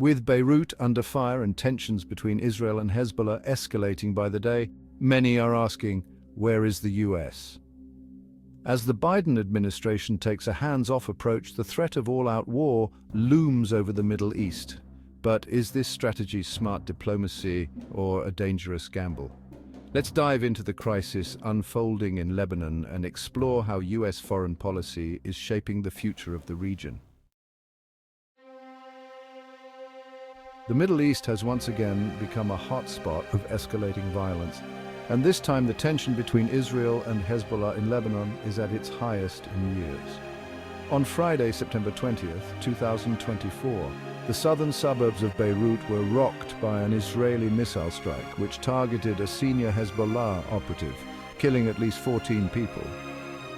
With Beirut under fire and tensions between Israel and Hezbollah escalating by the day, many are asking, where is the US? As the Biden administration takes a hands-off approach, the threat of all-out war looms over the Middle East. But is this strategy smart diplomacy or a dangerous gamble? Let's dive into the crisis unfolding in Lebanon and explore how US foreign policy is shaping the future of the region. The Middle East has once again become a hotspot of escalating violence, and this time the tension between Israel and Hezbollah in Lebanon is at its highest in years. On Friday, September 20th, 2024, the southern suburbs of Beirut were rocked by an Israeli missile strike which targeted a senior Hezbollah operative, killing at least 14 people.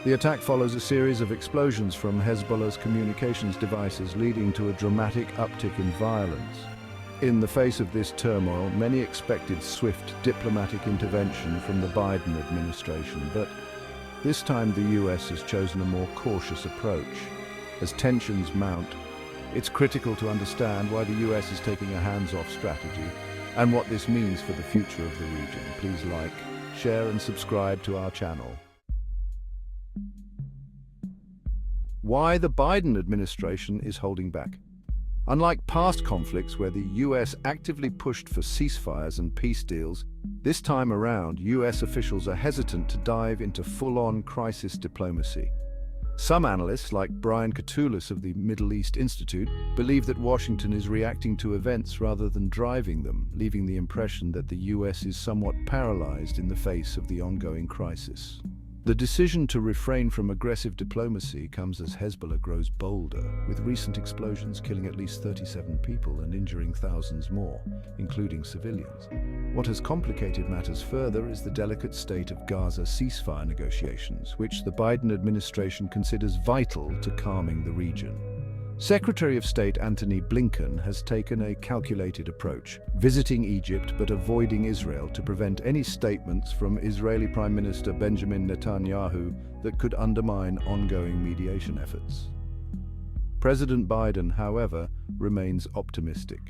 The attack follows a series of explosions from Hezbollah's communications devices, leading to a dramatic uptick in violence. In the face of this turmoil, many expected swift diplomatic intervention from the Biden administration, but this time the US has chosen a more cautious approach. As tensions mount, it's critical to understand why the US is taking a hands-off strategy and what this means for the future of the region. Please like, share and subscribe to our channel. Why the Biden administration is holding back. Unlike past conflicts where the US actively pushed for ceasefires and peace deals, this time around US officials are hesitant to dive into full-on crisis diplomacy. Some analysts, like Brian Katulis of the Middle East Institute, believe that Washington is reacting to events rather than driving them, leaving the impression that the US is somewhat paralyzed in the face of the ongoing crisis. The decision to refrain from aggressive diplomacy comes as Hezbollah grows bolder, with recent explosions killing at least 37 people and injuring thousands more, including civilians. What has complicated matters further is the delicate state of Gaza ceasefire negotiations, which the Biden administration considers vital to calming the region. Secretary of State Antony Blinken has taken a calculated approach, visiting Egypt but avoiding Israel to prevent any statements from Israeli Prime Minister Benjamin Netanyahu that could undermine ongoing mediation efforts. President Biden, however, remains optimistic.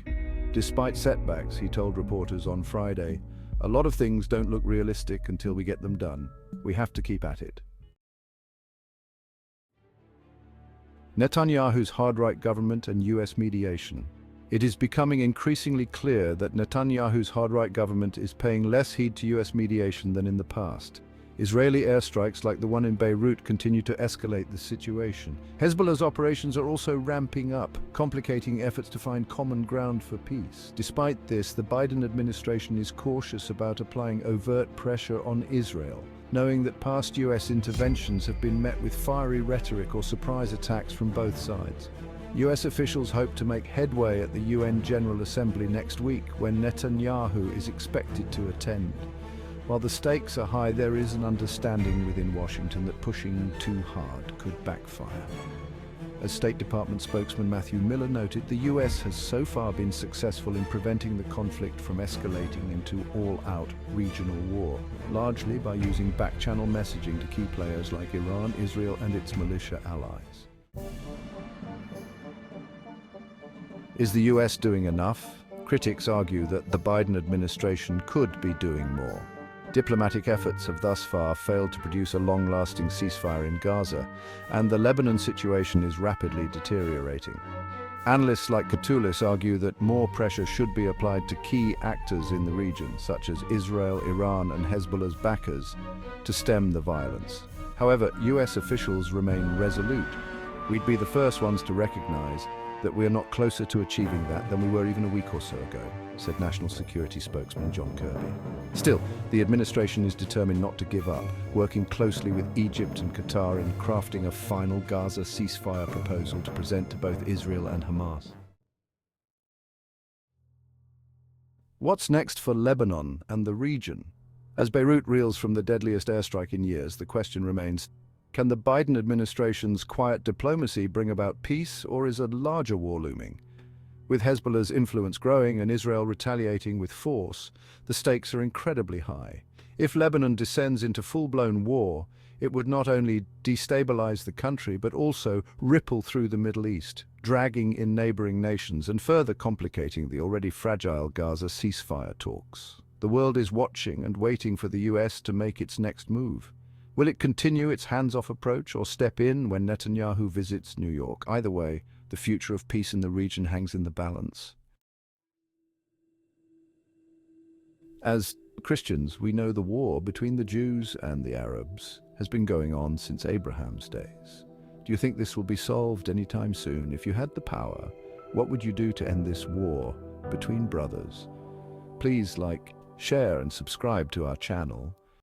Despite setbacks, he told reporters on Friday, "A lot of things don't look realistic until we get them done. We have to keep at it." Netanyahu's hard-right government and US mediation. It is becoming increasingly clear that Netanyahu's hard-right government is paying less heed to US mediation than in the past. Israeli airstrikes like the one in Beirut continue to escalate the situation. Hezbollah's operations are also ramping up, complicating efforts to find common ground for peace. Despite this, the Biden administration is cautious about applying overt pressure on Israel, knowing that past US interventions have been met with fiery rhetoric or surprise attacks from both sides. US officials hope to make headway at the UN General Assembly next week, when Netanyahu is expected to attend. While the stakes are high, there is an understanding within Washington that pushing too hard could backfire. As State Department spokesman Matthew Miller noted, the US has so far been successful in preventing the conflict from escalating into all-out regional war, largely by using back-channel messaging to key players like Iran, Israel, and its militia allies. Is the US doing enough? Critics argue that the Biden administration could be doing more. Diplomatic efforts have thus far failed to produce a long-lasting ceasefire in Gaza, and the Lebanon situation is rapidly deteriorating. Analysts like Katulis argue that more pressure should be applied to key actors in the region, such as Israel, Iran, and Hezbollah's backers, to stem the violence. However, US officials remain resolute. We'd be the first ones to recognize that we are not closer to achieving that than we were even a week or so ago, said National Security spokesman John Kirby. Still, the administration is determined not to give up, working closely with Egypt and Qatar in crafting a final Gaza ceasefire proposal to present to both Israel and Hamas. What's next for Lebanon and the region? As Beirut reels from the deadliest airstrike in years, the question remains, can the Biden administration's quiet diplomacy bring about peace, or is a larger war looming? With Hezbollah's influence growing and Israel retaliating with force, the stakes are incredibly high. If Lebanon descends into full-blown war, It would not only destabilize the country, but also ripple through the Middle East, dragging in neighboring nations and further complicating the already fragile Gaza ceasefire talks. The world is watching and waiting for the US to make its next move. Will it continue its hands-off approach or step in when Netanyahu visits New York? Either way, the future of peace in the region hangs in the balance. As Christians, we know the war between the Jews and the Arabs has been going on since Abraham's days. Do you think this will be solved anytime soon? If you had the power, what would you do to end this war between brothers? Please like, share and subscribe to our channel.